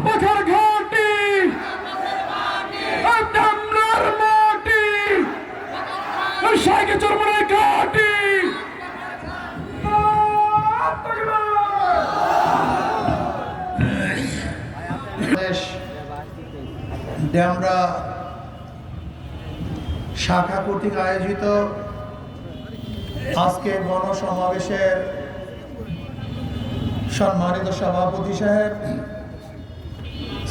পাখার ঘাটি ডামরার মাটি সাইকে চরমনের ঘাটি ডেমরা শাখা কর্তৃক আয়োজিত আজকে গণসমাবেশের সম্মানিত সভাপতি সাহেব,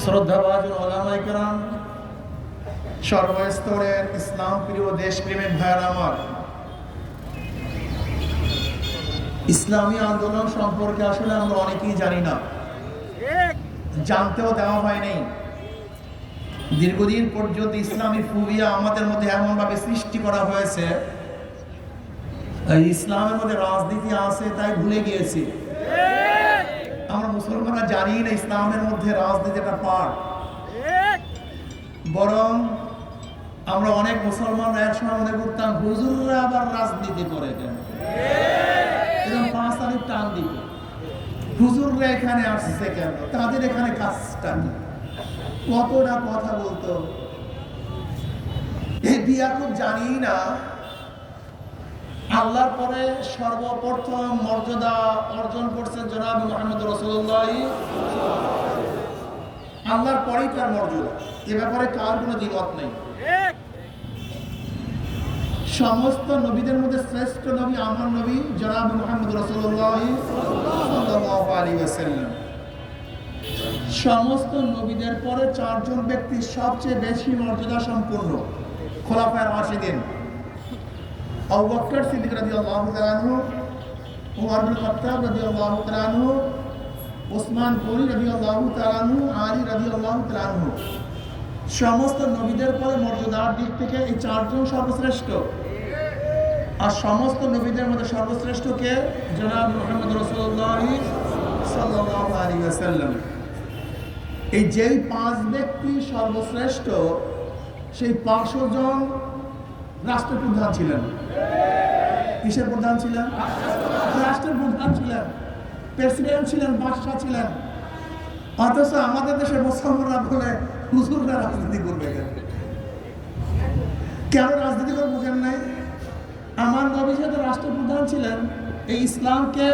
শ্রদ্ধাভাজন ওলামায়ে কেরাম, সর্বস্তরের ইসলাম প্রিয় দেশপ্রেমিক ভাইয়েরা আমার, ইসলামী আন্দোলন সম্পর্কে আসলে আমরা অনেকেই জানি না, জানতেও দেওয়া হয় নাই। দীর্ঘদিন পর্যন্ত ইসলামী ফুবিয়া আমাদের মধ্যে এমনভাবে সৃষ্টি করা হয়েছে, ইসলামের মধ্যে রাজনীতি আছে তাই ভুলে গিয়েছি। আমরা মুসলমানরা জানি না ইসলামের মধ্যে রাজনীতিটা পার্ট। বরং আমরা অনেক মুসলমানরা একসময় মনে করতাম হুজুররা আবার রাজনীতি করে কেন, এরকম পাঁচ তারিখ টান দিত, হুজুররা এখানে আসছে কেন, তাদের এখানে কাজটা কি, কতটা কথা বলতো। এই দিয়া খুব জানি না আল্লাহর পরে সর্বপ্রথম মর্যাদা অর্জন করছেন জনাব মুহাম্মদ রাসূলুল্লাহ। আল্লাহর পরেই তার মর্যাদা, এ ব্যাপারে কার কোনো দ্বিমত নেই। সমস্ত নবীদের মধ্যে শ্রেষ্ঠ নবী আমার নবী জনাব মুহাম্মদ রাসূলুল্লাহ সাল্লাল্লাহু আলাইহি ওয়াসাল্লাম। সমস্ত নবীদের পরে চারজন ব্যক্তি সবচেয়ে বেশি মর্যাদা সম্পন্ন, খোলাফায়ে রাশিদিন। আবু বকর সিদ্দিক রাদিয়াল্লাহু তাআলা আনহু, ওমর ইবনে খাত্তাব রাদিয়াল্লাহু তাআলা আনহু, ওসমান গনি রাদিয়াল্লাহু তাআলা আনহু, আলী রাদিয়াল্লাহু তাআলা আনহু। সমস্ত নবীদের পরে মর্যাদার দিক থেকে এই চারজন সর্বশ্রেষ্ঠ। আর সমস্ত নবীদের মধ্যে সর্বশ্রেষ্ঠ কে? জনাব মুহাম্মদ রাসূলুল্লাহ সাল্লাল্লাহু আলাইহি ওয়াসাল্লাম। এই যেই পাঁচ ব্যক্তি সর্বশ্রেষ্ঠ, সেই 500 জন রাষ্ট্রপ্রধান ছিলেন। কিসের প্রধান ছিলেন? রাষ্ট্রের প্রধান ছিলেন, প্রেসিডেন্ট ছিলেন, বাদশাহ ছিলেন। অথচ আমাদের দেশের মুসলমানরা বলে হুজুররা রাজনীতি করবে কেন? কেন রাজনীতি করে বুঝেন নাই? আমার নবী যেহেতু রাষ্ট্রপ্রধান ছিলেন, এই ইসলামকে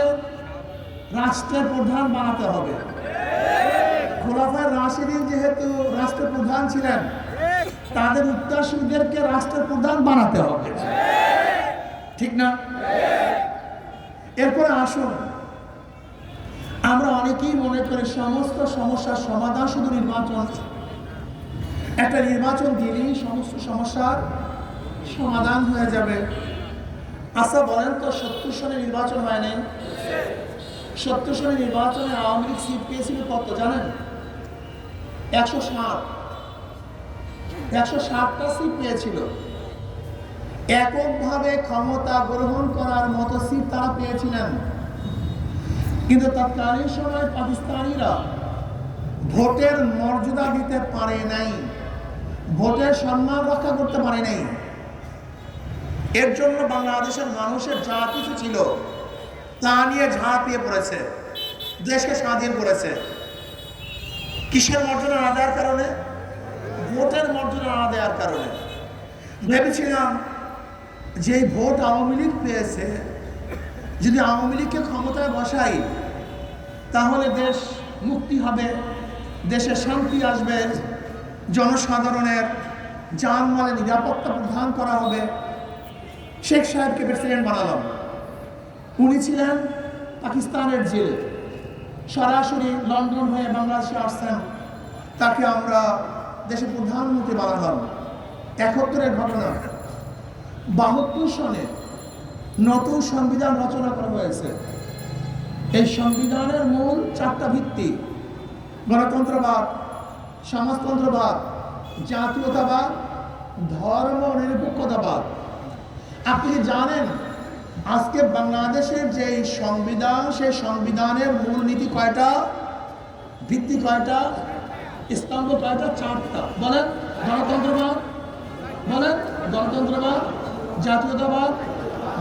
রাষ্ট্রের প্রধান বানাতে হবে। খোলাফায়ে রাশিদিন যেহেতু রাষ্ট্রপ্রধান ছিলেন, তাদের উত্তরসূরিদেরকে রাষ্ট্রপ্রধান বানাতে হবে, ঠিক না? এরপরে আসুন, আমরা অনেকেই মনে করি সমস্ত সমস্যার সমাধান শুধু নির্বাচন। একটা নির্বাচন দিলেই সমস্ত সমস্যার সমাধান হয়ে যাবে। আচ্ছা বলেন তো, 70 সনে নির্বাচন হয় নাই? 70 সনে নির্বাচনে আওয়ামী লীগ সিট পেয়েছিল কত জানেন? 160টা সিট পেয়েছিল। এককভাবে ক্ষমতা গ্রহণ করার মতো সিট তারা পেয়েছিলেন। কিন্তু তৎকালীন সময় পাকিস্তানিরা ভোটের মর্যাদা দিতে পারে নাই, ভোটের সম্মান রক্ষা করতে পারে নাই। এর জন্য বাংলাদেশের মানুষের যা কিছু ছিল তা নিয়ে ঝাঁপিয়ে পড়েছে, দেশকে স্বাধীন করেছে। কিসের মর্যাদা না দেওয়ার কারণে? ভোটের মর্যাদা না দেওয়ার কারণে। ভেবেছিলাম যে ভোট আওয়ামী লীগ পেয়েছে, যদি আওয়ামী লীগকে ক্ষমতায় বসাই তাহলে দেশ মুক্তি হবে, দেশে শান্তি আসবে, জনসাধারণের জানমালের নিরাপত্তা প্রদান করা হবে। শেখ সাহেবকে প্রেসিডেন্ট বানালাম। উনি ছিলেন পাকিস্তানের জেলে, সরাসরি লন্ডন হয়ে বাংলাদেশে আসছেন, তাকে আমরা দেশের প্রধানমন্ত্রী বানালাম। 71-এর ঘটনা। 72 সনে নতুন সংবিধান রচনা করা হয়েছে। এই সংবিধানের মূল 4টা ভিত্তি: গণতন্ত্রবাদ, সমাজতন্ত্রবাদ, জাতীয়তাবাদ, ধর্ম নিরপেক্ষতাবাদ। আপনি কি জানেন আজকে বাংলাদেশের যে সংবিধান, সেই সংবিধানের মূল নীতি কয়টা, ভিত্তি কয়টা, স্তম্ভ কয়টা? 4টা। বলেন গণতন্ত্রবাদ, বলেন গণতন্ত্রবাদ, জাতীয়তাবাদ,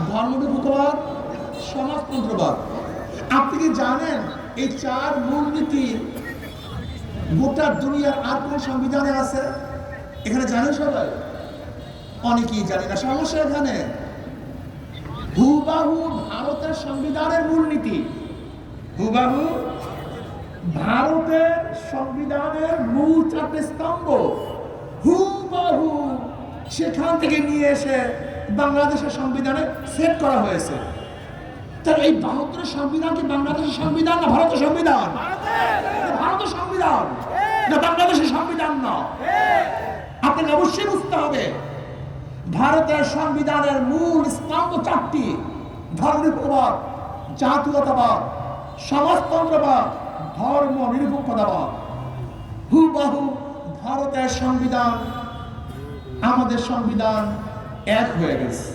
ধর্মনিরপেক্ষতাবাদ, সমাজতন্ত্রবাদ। আপনি কি জানেন এই 4 মূলনীতি গোটা দুনিয়ার আর কোন সংবিধানে আছে? এখানে জানেন সবাই? অনেকেই জানি না। সমস্যা এখানে হুবাহু ভারতের সংবিধানের মূলনীতি, হুবাহু ভারতের সংবিধানের মূল 4টে স্তম্ভ হুবাহু সেখান থেকে নিয়ে এসে বাংলাদেশের সংবিধানে সেট করা হয়েছে। তার এই 72 সংবিধান কি বাংলাদেশের সংবিধান না ভারতের সংবিধান? ভারতের সংবিধান না বাংলাদেশের সংবিধান না। আপনাকে অবশ্যই বুঝতে হবে ভারতের সংবিধানের মূল স্তম্ভ 4টি: ধর্মনিরপেক্ষবাদ, জাতীয়তাবাদ, সমাজতন্ত্রবাদ, ধর্ম নিরপেক্ষতাবাদ। হুবহু ভারতের সংবিধান আমাদের সংবিধান এক হয়ে গেছে।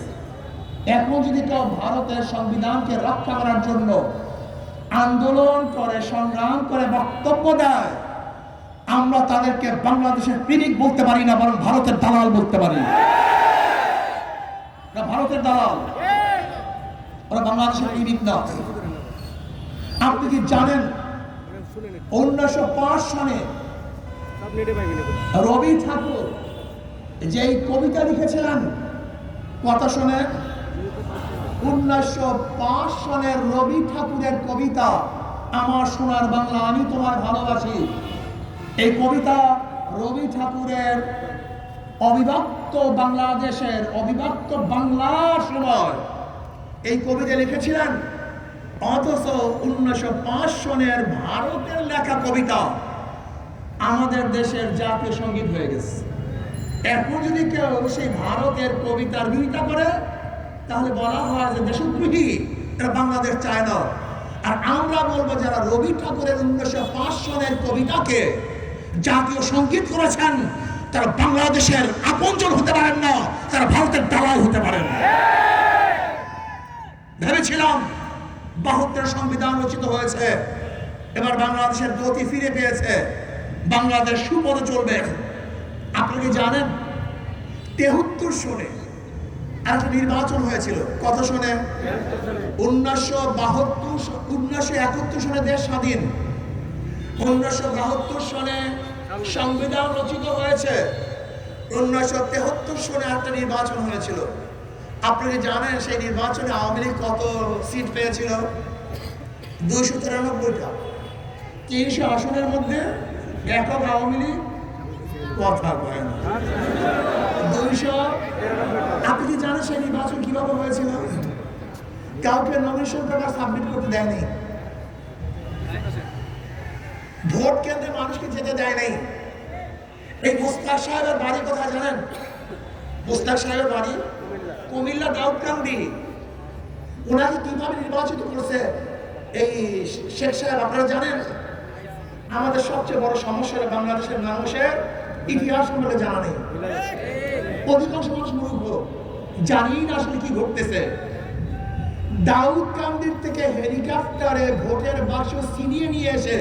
এখন যদি কেউ ভারতের সংবিধানকে রক্ষা করার জন্য আন্দোলন করে, সংগ্রাম করে, বক্তব্য দেয়, আমরা তাদেরকে বাংলাদেশের প্রেমিক বলতে পারি না, বরং ভারতের দালাল বলতে পারি। ভারতের দালাল, ওরা বাংলাদেশের প্রেমিক না। আপনি কি জানেন 1905 সালে রবি ঠাকুর যে কবিতা লিখেছিলেন, কথা শোনেন, 1905 সনের রবি ঠাকুরের কবিতা আমার সোনার বাংলা আমি তোমার ভালোবাসি। এই কবিতা রবি ঠাকুরের অবিভক্ত বাংলাদেশের, অবিভক্ত বাংলার সময় এই কবিতা লিখেছিলেন। অথচ 1905 সনের ভারতের লেখা কবিতা আমাদের দেশের জাতীয় সঙ্গীত হয়ে গেছে। এখন যদি কেউ সেই ভারতের কবিতার বিরোধিতা করে, তাহলে বলা হয় যে দেশদ্রোহী, এরা বাংলাদেশ চায় না। আর আমরা বলবো যারা রবি ঠাকুরের 1905 সনের কবিতাকে জাতীয় সঙ্গীত করেছেন, তারা বাংলাদেশের আপনজন হতে পারেন না, তারা ভারতের দালাল হতে পারেন। ভেবেছিলাম 72 সংবিধান রচিত হয়েছে, এবার বাংলাদেশের গতি ফিরে পেয়েছে, বাংলাদেশ সুপথে চলবে। আপনি কি জানেন 73 সনে একটা নির্বাচন হয়েছিল? কত সনে? 1971 সনে দেশ স্বাধীন। 1972 সনে সংবিধান রচিত হয়েছে। 1973 সনে একটা নির্বাচন হয়েছিল। আপনি কি জানেন সেই নির্বাচনে আওয়ামী লীগ কত সিট পেয়েছিল? 293টা। 300 আসনের মধ্যে একক আওয়ামী লীগ কথা কয় না। 200। আপনি কি জানেন সেই নির্বাচন কিভাবে হয়েছিল? কাউকে নমিনেশন পেপার সাবমিট করতে দেয়নি, ভোট কেন্দ্রে মানুষকে যেতে দেয় নাই। এই মুস্তাক সাহেবের বাড়ি কোথায় জানেন? মুস্তাক সাহেবের বাড়ি কুমিল্লা দাউদকান্দি। ওনাকে কিভাবে নির্বাচিত করছে এই শেখ সাহেব আপনারা জানেন? আমাদের সবচেয়ে বড় সমস্যা বাংলাদেশের মানুষের ইতিহাস সম্পর্কে জানা নেই। অধিকাংশ মানুষ মূর্খ, জানি না আসলে কি ঘটতেছে। দাউদকান্দির থেকে হেলিকপ্টারে ভোটের বাক্স ছিনিয়ে নিয়ে এসে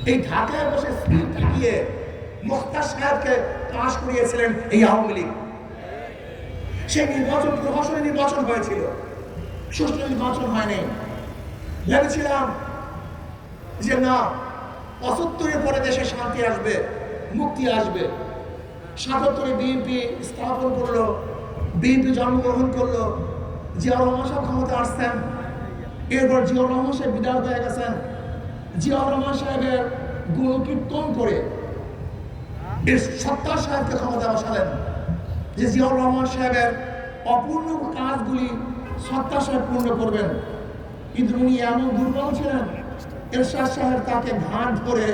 এই ঢাকায় বসে সিল ঠেকিয়ে মুস্তাক সাহেবকে পাশ করিয়েছিলেন এই আওয়ামী লীগ। সেই নির্বাচন প্রহসনে নির্বাচন হয়েছিল, সুষ্ঠু নির্বাচন হয়নি। ভেবেছিলাম যে না, 75-এর পরে দেশে শান্তি আসবে, মুক্তি আসবে। 77-এ বিএনপি স্থাপন করলো, বিএনপি জন্মগ্রহণ করলো, জিয়াউর রহমান সাহেব ক্ষমতা আসছেন। এরপর জিয়াউর রহমান সাহেব বিদায় হয়ে গেছেন। জিয়াউর রহমান সাহেবের গুণকীর্তন করে সত্তার সাহেবকে ক্ষমতা বসালেন, যে জিয়াউর রহমান সাহেবের অপূর্ণ কাজগুলি সত্তার সাহেব পূর্ণ করবেন। কিন্তু উনি এমন দুর্বল ছিলেন, এরশাদ সাহেব তাকে ঘাট ধরে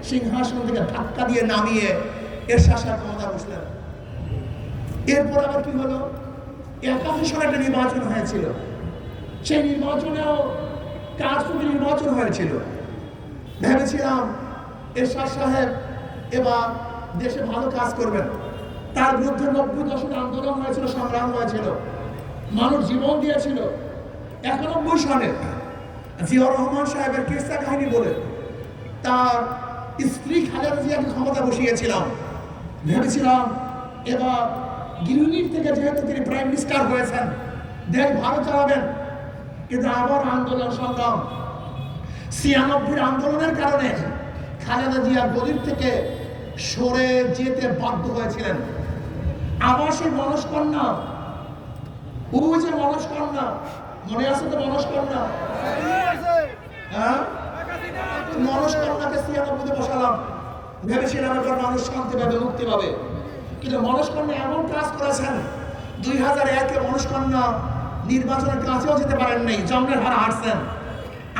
সিংহাসন থেকে ধাক্কা দিয়ে নামিয়ে এরশাদ সাহেব ক্ষমতা বসলেন। এরপর আবার কি হলো? 81 সালে একটা নির্বাচন হয়েছিল। সেই নির্বাচনেও কারচুপি নির্বাচন হয়েছিল। ভেবেছিলাম এরশাদ সাহেব এবার দেশে ভালো কাজ করবেন। তার বিরুদ্ধে 90 দশকে আন্দোলন হয়েছিল, সংগ্রাম হয়েছিল, মানুষ জীবন দিয়েছিল। 91 সালে জিয়াউর রহমান সাহেবের কিস্সা কাহিনী বলে তার স্ত্রী খালেদা জিয়াকে ক্ষমতা বসিয়েছিলাম। ভেবেছিলাম এবার গৃহিণীর থেকে যেহেতু তিনি প্রাইম মিনিস্টার হয়েছেন, দেশ ভালো চালাবেন। কিন্তু আবার আন্দোলন সংগ্রাম, 96 আন্দোলনের কারণে খালেদা জিয়া গদির থেকে সরে যেতে বাধ্য হয়েছিলেন। আবার সেই মনস্কন্যা, ওই যে মনস্কন্যা, মনে আছে তো মনস্কন্যা? হ্যাঁ, মনস্কন্যাকে ৯৬-তে বসালাম, ভেবেছিলাম এবার মানুষ শান্তি পাবে, মুক্তি পাবে। কিন্তু মনস্কন্যা এমন কাজ করেছেন, ২০০১-এ মনস্কন্যা নির্বাচনের কাছেও যেতে পারেন নাই, জন্মের হার হারছেন।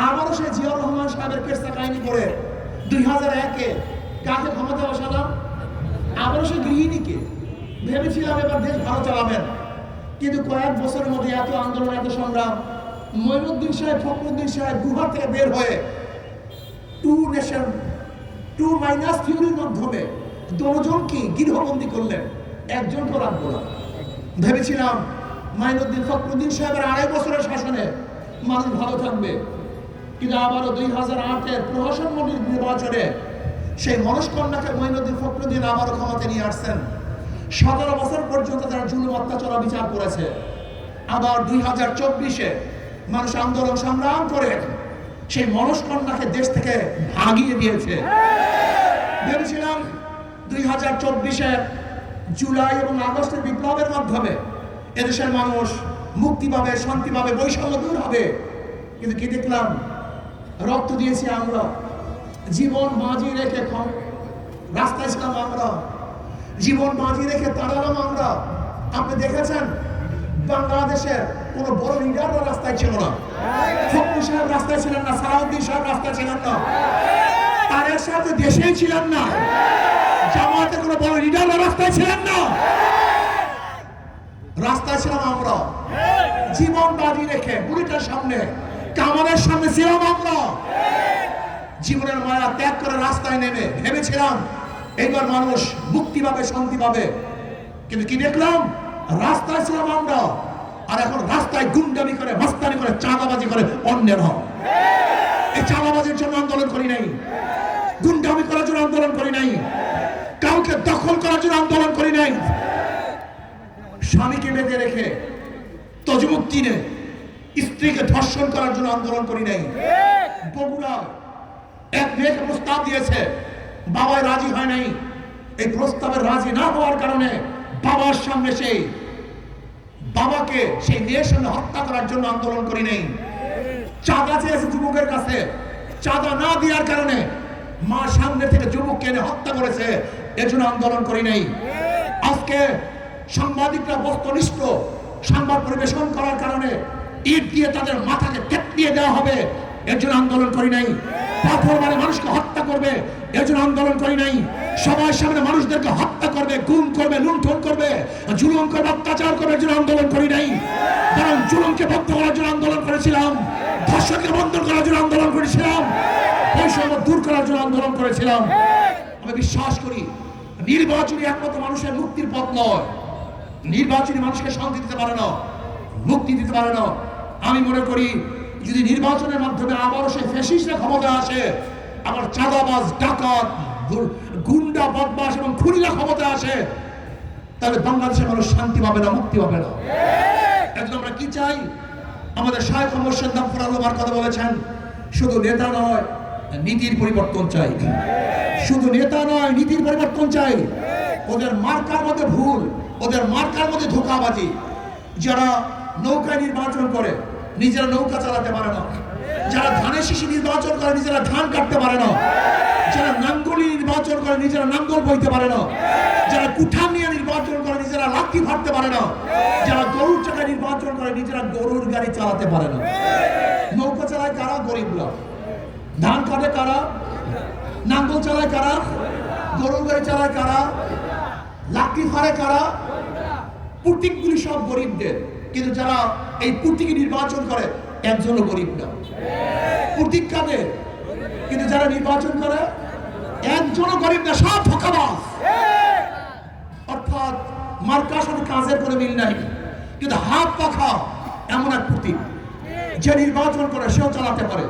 আবারও সেই জিয়াউর রহমান সাহেবের কেসটা কাহিনী করে ২০০১-এ কাকে ক্ষমতা বসালাম? আবারও সেই গৃহিণীকে। ভেবেছিলাম এবার দেশ ভালো চালাবেন, কিন্তু কয়েক বছরের মধ্যে এত আন্দোলন, এত সংগ্রাম, মঈনুদ্দিন সাহেব, ফখরুদ্দিন সাহেব গুহা থেকে বের হয়ে টু নেশন, টু মাইনাস থিওরির মাধ্যমে দুজনকে গৃহবন্দী করলেন, একজনকে রাখবো না। ভেবেছিলাম মঈনুদ্দিন, ফখরুদ্দিন সাহেবের ২.৫ বছরের শাসনে মানুষ ভালো থাকবে, কিন্তু আবারও ২০০৮-এর প্রহসন মন্ডলীর নির্বাচনে সেই মনস্কন্যাকে মঈনুদ্দিন, ফখরুদ্দিন আবারও ক্ষমতা নিয়ে আসছেন। ১৭ বছর পর্যন্ত তারা জুলুম অত্যাচার বিচার করেছে। আবার ২০২৪-এ মানুষ আন্দোলন সংগ্রাম করে সেই মনস্কন্যাকে দেশ থেকে ভাগিয়ে দিয়েছে। ভেবেছিলাম ২০২৪-এ জুলাই এবং আগস্টের বিপ্লবের মাধ্যমে এদেশের মানুষ মুক্তি পাবে, শান্তি পাবে, বৈষম্য দূর হবে, কিন্তু কি দেখলাম? রক্ত দিয়েছি আমরা, জীবন বাজি রেখে রাস্তায় ছিলাম আমরা, জীবন বাজি রেখে তাড়ালাম আমরা। আপনি দেখেছেন বাংলাদেশের কোন বড় লিডাররা রাস্তায় ছিল না। ফখরুল সাহেব রাস্তায় ছিলেন না, সালাউদ্দিন সাহেব রাস্তায় ছিলেন না, তারেক সাহেব তো দেশেই ছিলেন না, জামায়াতের কোন বড় লিডাররা রাস্তায় ছিলেন না, রাস্তায় ছিলাম আমরা। জীবন বাজি রেখে বুলেটের সামনে, কামানের সামনে ছিলাম আমরা। জীবনের মায়া ত্যাগ করে রাস্তায় নেমে ভেবেছিলাম এইবার মানুষ মুক্তি পাবে, শান্তি পাবে, কিন্তু কি দেখলাম? রাস্তায় ছিলাম আমরা, আর এখন রাস্তায় গুন্ডামি করে, মাস্তানি করে, চাঁদাবাজি করে অন্যের হয়। এই চাঁদাবাজির জন্য আন্দোলন করি নাই, গুন্ডামি করার জন্য আন্দোলন করি নাই, কাউকে দখল করার জন্য আন্দোলন করি নাই, স্বামীকে বেঁধে রেখে তজমুক কিনে স্ত্রীকে ধর্ষণ করার জন্য আন্দোলন করি নাই। বগুড়া এক মেয়েকে প্রস্তাব দিয়েছে, বাবাই রাজি হয় নাই। এই প্রস্তাবে রাজি না হওয়ার কারণে বাবার সামনে সেই বাবাকে সেই মেয়ের সামনে হত্যা করার জন্য আন্দোলন করি নাই। চাঁদা চেয়েছে যুবকের কাছে, চাঁদা না দেওয়ার কারণে মা সামনে থেকে যুবককে এনে হত্যা করেছে, এর জন্য আন্দোলন করি নাই। আজকে সাংবাদিকরা বস্তুনিষ্ঠ সংবাদ পরিবেশন করার কারণে ইট দিয়ে তাদের মাথাকে থেতলিয়ে দেওয়া হবে, এর জন্য আন্দোলন করি নাই। পাথর মারে মানুষকে হত্যা করবে, এর জন্য আন্দোলন করি নাই। সবার সামনে মানুষদেরকে হত্যা করবে, গুম করবে, লুণ্ঠন করবে, জুলুম করবে, অত্যাচার করবে, এর জন্য আন্দোলন করি নাই। বরং জুলুমকে বন্ধ করার জন্য আন্দোলন করেছিলাম, ধর্ষণকে বন্ধ করার জন্য আন্দোলন করেছিলাম, বৈষম্য দূর করার জন্য আন্দোলন করেছিলাম। আমি বিশ্বাস করি নির্বাচনী একমাত্র মানুষের মুক্তির পথ নয়, নির্বাচনী মানুষকে শান্তি দিতে পারে না, মুক্তি দিতে পারে না। আমি মনে করি যদি নির্বাচনের মাধ্যমে আবারও সেই ফ্যাসিস্টরা ক্ষমতা আসে, আবার চাঁদাবাজ, ডাকাত, গুন্ডা, বদমাশ এবং খুনিরা ক্ষমতা আসে, তাহলে বাংলাদেশের মানুষ শান্তি পাবে না, মুক্তি পাবে না। এখন আমরা কি চাই? আমাদের শায়খ মোর্শেদ জাফর আলমার কথা বলেছেন, শুধু নেতা নয়, নীতির পরিবর্তন চাই। শুধু নেতা নয়, নীতির পরিবর্তন চাই। ওদের মার্কার মধ্যে ভুল, ওদের মার্কার মধ্যে ধোঁকাবাজি। যারা নৌকায় নির্বাচন করে নিজেরা নৌকা চালাতে পারে না, যারা ধানের শীষে নির্বাচন করে নিজেরা ধান কাটতে পারে না, যারা নাঙ্গলি নির্বাচন করে নিজেরা নাঙ্গল বইতে পারে না, যারা কুঠার নিয়ে নির্বাচন করে নিজেরা লাঠি ভাঙতে পারে না, যারা গরুর চাকায় নির্বাচন করে নিজেরা গরুর গাড়ি চালাতে পারে না। নৌকা চালায় কারা? গরিবরা। ধান কাটে কারা? নাঙ্গল চালায় কারা? গরুর গাড়ি চালায় কারা? লাঠি ফাড়ে কারা? প্রতীকগুলি সব গরিবদের, কিন্তু যারা এই প্রতীকে নির্বাচন করে একজনও গরিব না। প্রতীক কাদের? কিন্তু যারা নির্বাচন করে একজনও গরিব না, সব ধোঁকাবাজ। অর্থাৎ মার্কার সাথে কাজের কোনো মিল নাই, কিন্তু হাত পাখা এমন এক প্রতীক, যে নির্বাচন করে সেও চালাতে পারে,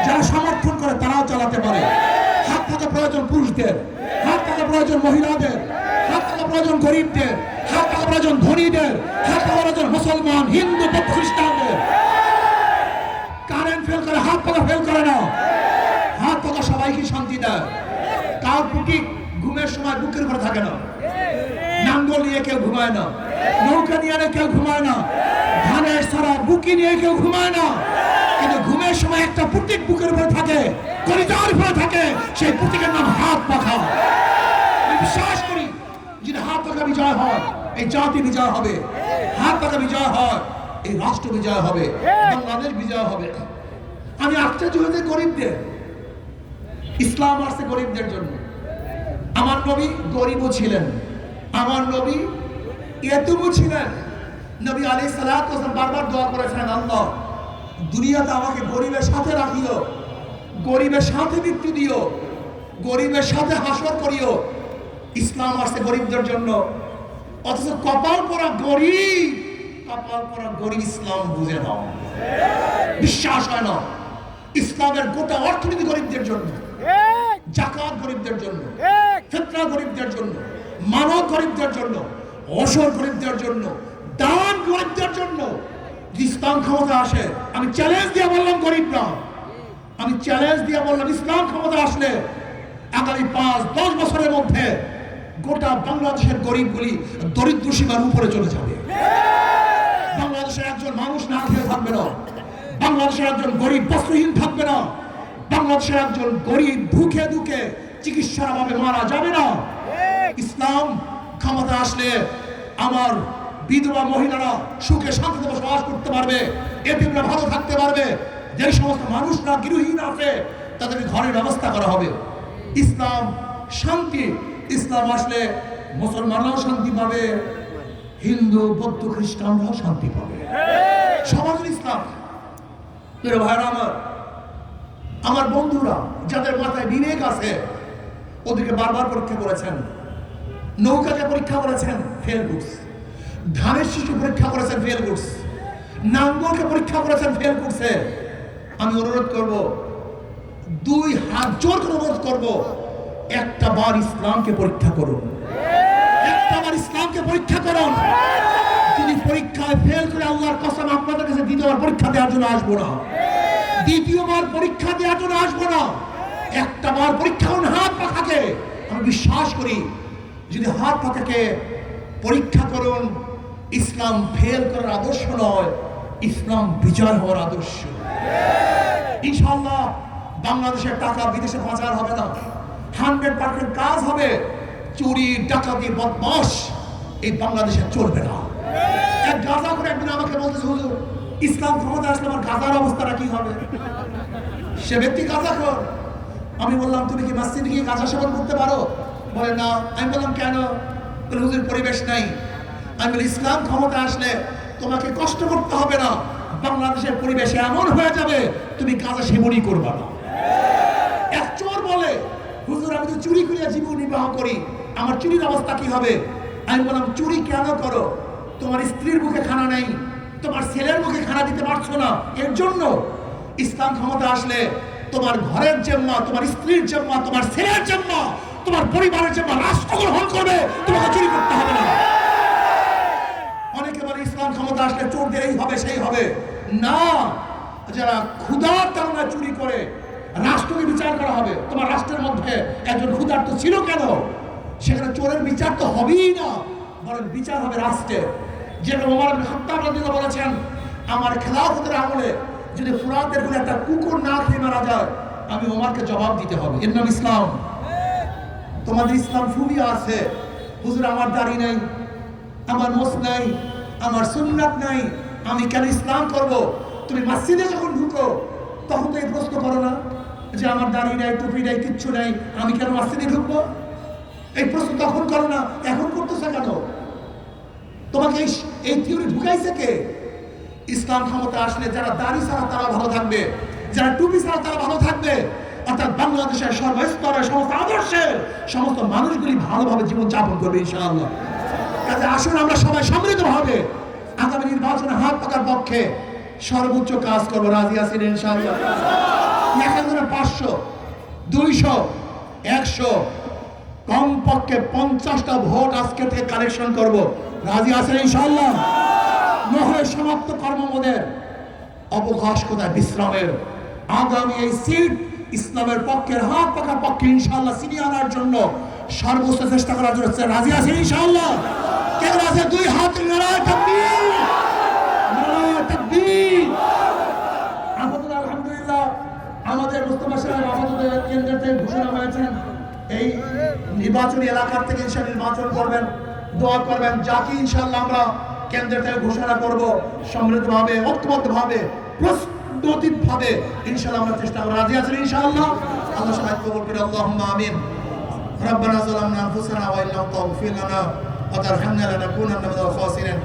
যারা সমর্থন করে তারাও চালাতে পারে। হাত থাকা প্রয়োজন পুরুষদের, হাত থাকা প্রয়োজন মহিলাদের, হাত থাকা প্রয়োজন গরিবদের, হাত থাকা প্রয়োজন ধনীদের, হাত থাকা প্রয়োজন মুসলমান, হিন্দু, বৌদ্ধ, খ্রিস্টানদের। কারেন্ট ফেল করে, হাত পাখা ফেল করে না। হাত পাখা সবাইকে শান্তি দেয়। কাল পুটি ঘুমের সময় বুকের উপরে থাকে না, নাঙ্গল নিয়ে কেউ ঘুমায় না, নৌকা নিয়ে কেউ ঘুমায় না, ধানের সারা বুকি নিয়ে কেউ ঘুমায় না, কিন্তু ঘুমের সময় একটা পুটিক বুকের উপরে থাকে, কলিজার উপরে থাকে, সেই পুটিকের নাম হাত পাখা। আমি বিশ্বাস করি যদি হাত পাখা বিজয় হয় এই জাতি বিজয় হবে, হাত পাখা বিজয় হয় এই রাষ্ট্র বিজয় হবে, বাংলাদেশ বিজয় হবে। আমি আশ্চর্য হয়েছে গরিবদের, ইসলাম আসছে গরিবদের জন্য। আমার নবী গরিবও ছিলেন, আমার নবী ইয়েতিমও ছিলেন। নবী আলাইহিস সালাতু ওয়াস সালাম বারবার দোয়া করেছেন, আল্লাহ দুনিয়াতে আমাকে গরিবের সাথে রাখিও, গরিবের সাথে মৃত্যু দিও, গরিবের সাথে হাসর করিও। ইসলাম আসছে গরিবদের জন্য, অথচ কপাল পরা গরিব, কপাল পরা গরিব ইসলাম বুঝে নাও, বিশ্বাস হয় না। ইসলামের গোটা অর্থনীতি গরিবদের জন্য, জাকাত গরিবদের জন্য, ফিতরা গরিবদের জন্য, মানব গরিবদের জন্য, ওসর গরিবদের জন্য, দান গরিবদের জন্য। ইসলাম ক্ষমতা আসে, আমি চ্যালেঞ্জ দিয়ে বললাম গরিব না, আমি চ্যালেঞ্জ দিয়ে বললাম ইসলাম ক্ষমতা আসলে আগামী 5-10 বছরের মধ্যে গোটা বাংলাদেশের গরিবগুলি দরিদ্র সীমার উপরে চলে যাবে। বাংলাদেশের একজন মানুষ না খেয়ে থাকবে না, বাংলাদেশের একজন গরিব বস্ত্রহীন থাকবে না, বাংলাদেশের একজন গরিব ভুখে দুঃখে চিকিৎসার অভাবে মারা যাবে না। ইসলাম ক্ষমতা আসলে আমার বিধবা মহিলারা সুখে শান্তিতে বসবাস করতে পারবে, এতিমরা ভালো থাকতে পারবে, যে সমস্ত মানুষরা গৃহহীন আছে তাদেরকে ঘরের ব্যবস্থা করা হবে। ইসলাম শান্তি, ইসলাম আসলে মুসলমানরাও শান্তি পাবে, হিন্দু বৌদ্ধ খ্রিস্টানরাও শান্তি পাবে, সমাজ ইসলাম। প্রিয় ভাইরা আমার বন্ধুরা যাদের মাথায় বিবেক আছে ওদেরকে বারবার পরীক্ষা করেছেন, নৌকাকে পরীক্ষা করেছেন, ফেল করছে, ধানের শিশু পরীক্ষা করেছেন, ফেল করছে, নাঙ্গলকে পরীক্ষা করেছেন, ফেল করছে। আমি অনুরোধ করব, 2 হাত জোর করে অনুরোধ করব, একটা বার ইসলামকে পরীক্ষা করুন, একটা বার ইসলামকে পরীক্ষা করুন। যদি পরীক্ষায় ফেল করে আল্লাহর কসম আপনাদের কাছে দ্বিতীয়বার পরীক্ষা দেওয়ার জন্য আসবো না, দ্বিতীয়বার পরীক্ষা দেওয়ার জন্য আসবো না। একটা বার পরীক্ষা করুন হাত পাখাকে। আমি বিশ্বাস করি যদি হাত পাখাকে পরীক্ষা করুন, ইসলাম ফেল করার আদর্শ নয়, ইসলাম বিজয় হওয়ার আদর্শ। ইনশাআল্লাহ বাংলাদেশের টাকা বিদেশে পাচার হবে না, 100% কাজ হবে। চুরি ডাকাতি বদমাশ এই বাংলাদেশে চলবে না। এক গাঁজা করে একদিন আমাকে বলতেছে, হুজুর ইসলাম ক্ষমতা আসলে আমার গাঁজার অবস্থাটা কি হবে? সে ব্যক্তি গাঁজাখোর। আমি বললাম তুমি কি মসজিদে গিয়ে গাঁজা সেবন করতে পারো? বলে না। আমি বললাম কেন? বলে হুজুর পরিবেশ নাই। আমি বলি ইসলাম ক্ষমতা আসলে তোমাকে কষ্ট করতে হবে না, বাংলাদেশের পরিবেশ এমন হয়ে যাবে তুমি গাঁজা সেবনই করবা না। এক চোর বলে, হুজুর আমি তো চুরি করিয়া জীবন নির্বাহ করি, আমার চুরির অবস্থা কি হবে? আমি বললাম চুরি কেন করো? তোমার স্ত্রীর মুখে খানা নেই, তোমার ছেলের মুখে খানা দিতে পারছো না, এর জন্য। ইসলাম ক্ষমতা আসলে তোমার ঘরের জিম্মা, তোমার স্ত্রীর জিম্মা, তোমার ছেলের জিম্মা, তোমার পরিবারের জিম্মা রাষ্ট্র গ্রহণ করবে, তোমাকে চুরি করতে হবে না। অনেকে বলে ইসলাম ক্ষমতা আসলে চোরদের এই হবে সেই হবে না। যারা ক্ষুধার তাড়নায় চুরি করে রাষ্ট্রকে বিচার করা হবে। তোমার রাষ্ট্রের মধ্যে একজন ক্ষুধার্ত ছিল কেন? সেখানে চোরের বিচার তো হবেই না, বরং বিচার হবে রাষ্ট্রের। যেরকম ওমর ইবনে খাত্তাব রাদিয়াল্লাহু বলেছেন, আমার খেলাফতের আমলে যদি ফুরাতের কোন একটা কুকুর না খেয়ে মারা যায়, আমি ওমরকে জবাব দিতে হবে। এর নাম ইসলাম। তোমাদের ইসলাম ফুবিয়া আছে, হুজুর আমার দাড়ি নাই, আমার মোস নাই, আমার সুন্নাত নাই, আমি কেন ইসলাম করব? তুমি মসজিদে যখন ঢুকো তখন তো এই প্রশ্ন করো না যে আমার দাড়ি নাই, টুপি নাই, কিচ্ছু নাই, আমি কেন মসজিদে ঢুকবো? এই প্রশ্ন তখন করো না, এখন করতেছে কেন? তোমাকে এই থিওরি ঢুকাইছে কে? ইসলাম ক্ষমতা আসলে যারা দাড়ি ছাড়া তারা ভালো থাকবে, যারা টুপি ছাড়া তারা ভালো থাকবে। অর্থাৎ বাংলাদেশের সর্বস্তরের সমস্ত আদর্শের সমস্ত মানুষগুলি ভালোভাবে জীবন যাপন করবে ইনশাআল্লাহ। কাজে আসুন আমরা সবাই সমৃদ্ধভাবে আগামী নির্বাচনে হাত পাকার পক্ষে সর্বোচ্চ কাজ করবো। রাজি আছেন ইনশাআল্লাহ? এখানে 500, 200, 100 কমপক্ষে 50টা ভোট আজকে থেকে কালেকশন করব। রাজি আছেন ইনশাআল্লাহ? নহলে সমাপ্ত কর্মমোদের অবকাশ কোথায় বিশ্রামের? আগামী এই সিট ইসলামের পক্ষের হক পাকা পক্ষে ইনশাআল্লাহ ছিনিয়ে আনার জন্য সর্বোচ্চ চেষ্টা করার জন্য রাজি আছেন ইনশাআল্লাহ? কে রাজি? দুই হাত নারায়ে তাকবীর, নারায়ে তাকবীর। আলহামদুলিল্লাহ আমাদের মুস্তাফা সাহেব আমাদের কেন্দ্র থেকে ঘোষণা হয়েছেন এই নির্বাচনী এলাকার থেকে ইনশাআল্লাহ নির্বাচন করবেন, দোয়া করবেন, যাকে ইনশাআল্লাহ আমরা কেন্দ্র থেকে ঘোষণা করব সম্মিলিতভাবে ঐক্যবদ্ধভাবে প্রস্তুতিভাবে ইনশাআল্লাহ আমরা চেষ্টা করব। রাজি আছেন ইনশাআল্লাহ? আল্লাহ সবাই কবুল করে আল্লাহুম্মা আমিন। ربنا ظلمنا انفسنا وان لم تغفر لنا وترحمنا لنكونن من الخاسرين।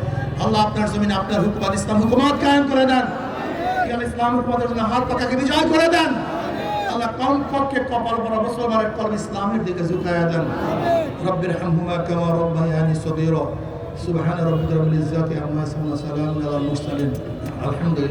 আল্লাহ আপনার জমিনে আপনার হুকুমত ইসলাম হুকুমত কায়েম করে দেন। ইসলাম হুকুমতের জন্য হাত পাকাকে বিজয় করে দেন। আল্লাহ কম পক্ষে কপাল পরা মুসলমানের কলব ইসলামের দিকে ঝুঁকায়া দেন। রব্বির হামহুমা কামা রব্বায়ানি সগীরা। সুবহান রাব্বিকা রাব্বিল ইজ্জাতি আম্মা ইয়াসিফুন ওয়া সালামুন আলাল মুরসালিন। আলহামদুলিল্লাহ।